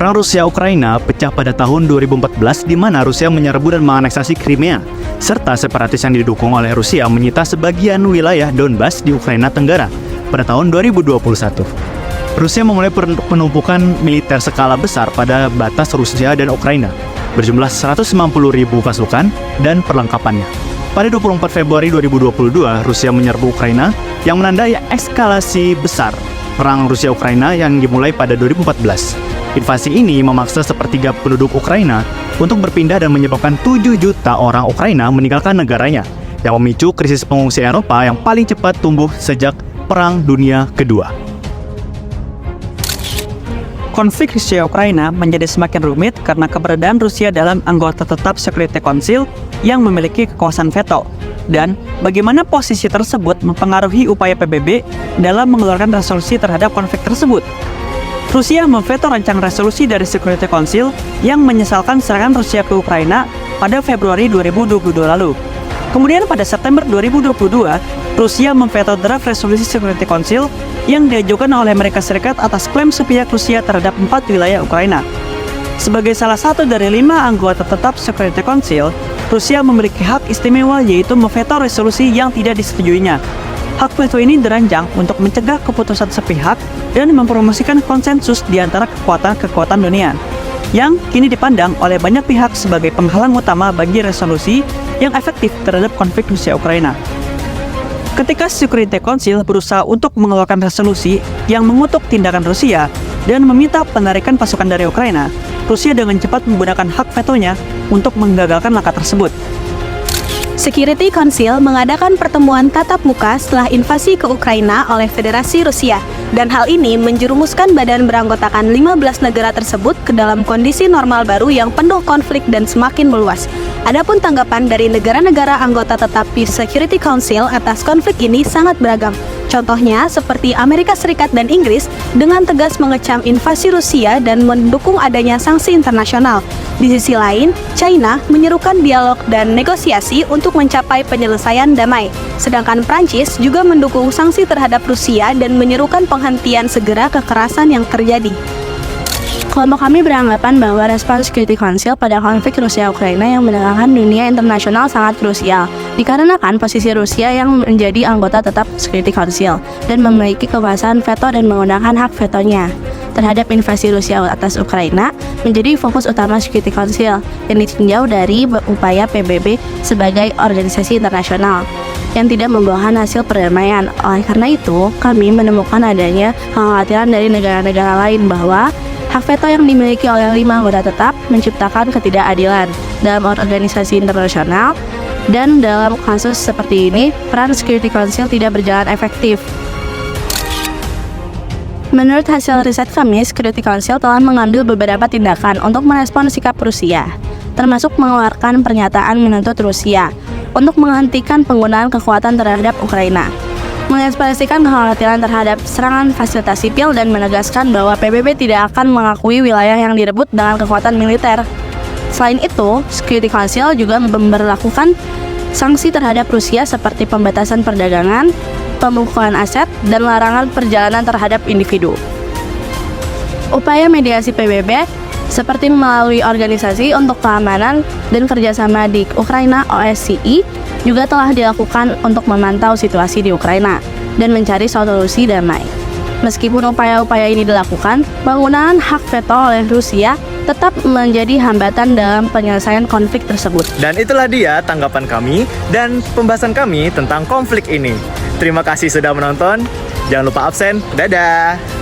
Perang Rusia-Ukraina pecah pada tahun 2014 di mana Rusia menyerbu dan menganeksasi Crimea, serta separatis yang didukung oleh Rusia menyita sebagian wilayah Donbas di Ukraina Tenggara pada tahun 2021. Rusia memulai penumpukan militer skala besar pada batas Rusia dan Ukraina, berjumlah 150.000 pasukan dan perlengkapannya. Pada 24 Februari 2022, Rusia menyerbu Ukraina yang menandai eskalasi besar perang Rusia-Ukraina yang dimulai pada 2014. Invasi ini memaksa sepertiga penduduk Ukraina untuk berpindah dan menyebabkan 7 juta orang Ukraina meninggalkan negaranya, yang memicu krisis pengungsi Eropa yang paling cepat tumbuh sejak Perang Dunia Kedua. Konflik Rusia-Ukraina menjadi semakin rumit karena keberadaan Rusia dalam anggota tetap Security Council yang memiliki kekuasaan veto, dan bagaimana posisi tersebut mempengaruhi upaya PBB dalam mengeluarkan resolusi terhadap konflik tersebut. Rusia memveto rancangan resolusi dari Security Council yang menyesalkan serangan Rusia ke Ukraina pada Februari 2022 lalu. Kemudian pada September 2022, Rusia memveto draft resolusi Security Council yang diajukan oleh Amerika Serikat atas klaim sepihak Rusia terhadap 4 wilayah Ukraina. Sebagai salah satu dari 5 anggota tetap Security Council, Rusia memiliki hak istimewa yaitu memveto resolusi yang tidak disetujuinya. Hak veto ini dirancang untuk mencegah keputusan sepihak dan mempromosikan konsensus di antara kekuatan-kekuatan dunia, yang kini dipandang oleh banyak pihak sebagai penghalang utama bagi resolusi yang efektif terhadap konflik Rusia-Ukraina. Ketika Security Council berusaha untuk mengeluarkan resolusi yang mengutuk tindakan Rusia dan meminta penarikan pasukan dari Ukraina, Rusia dengan cepat menggunakan hak vetonya untuk menggagalkan langkah tersebut. Security Council mengadakan pertemuan tatap muka setelah invasi ke Ukraina oleh Federasi Rusia, dan hal ini menjerumuskan badan beranggotakan 15 negara tersebut ke dalam kondisi normal baru yang penuh konflik dan semakin meluas. Adapun tanggapan dari negara-negara anggota tetap di Security Council atas konflik ini sangat beragam. Contohnya seperti Amerika Serikat dan Inggris dengan tegas mengecam invasi Rusia dan mendukung adanya sanksi internasional. Di sisi lain, China menyerukan dialog dan negosiasi untuk mencapai penyelesaian damai. Sedangkan Prancis juga mendukung sanksi terhadap Rusia dan menyerukan penghentian segera kekerasan yang terjadi. Kelompok kami beranggapan bahwa respons Security Council pada konflik Rusia-Ukraina yang menegangkan dunia internasional sangat krusial, dikarenakan posisi Rusia yang menjadi anggota tetap Security Council dan memiliki kekuasaan veto dan menggunakan hak vetonya terhadap invasi Rusia atas Ukraina menjadi fokus utama Security Council yang ditinjau dari upaya PBB sebagai organisasi internasional yang tidak membawakan hasil perdamaian. Oleh karena itu, kami menemukan adanya kekhawatiran dari negara-negara lain bahwa hak veto yang dimiliki oleh 5 anggota tetap menciptakan ketidakadilan dalam organisasi internasional, dan dalam kasus seperti ini, peran Security Council tidak berjalan efektif. Menurut hasil riset kami, Security Council telah mengambil beberapa tindakan untuk merespon sikap Rusia, termasuk mengeluarkan pernyataan menuntut Rusia untuk menghentikan penggunaan kekuatan terhadap Ukraina, mengekspresikan kekhawatiran terhadap serangan fasilitas sipil, dan menegaskan bahwa PBB tidak akan mengakui wilayah yang direbut dengan kekuatan militer. Selain itu, Security Council juga memberlakukan sanksi terhadap Rusia seperti pembatasan perdagangan, pemukulan aset, dan larangan perjalanan terhadap individu. Upaya mediasi PBB seperti melalui Organisasi untuk Keamanan dan Kerjasama di Ukraina (OSCE) juga telah dilakukan untuk memantau situasi di Ukraina dan mencari solusi damai. Meskipun upaya-upaya ini dilakukan, penggunaan hak veto oleh Rusia tetap menjadi hambatan dalam penyelesaian konflik tersebut. Dan itulah dia tanggapan kami dan pembahasan kami tentang konflik ini. Terima kasih sudah menonton. Jangan lupa absen. Dadah!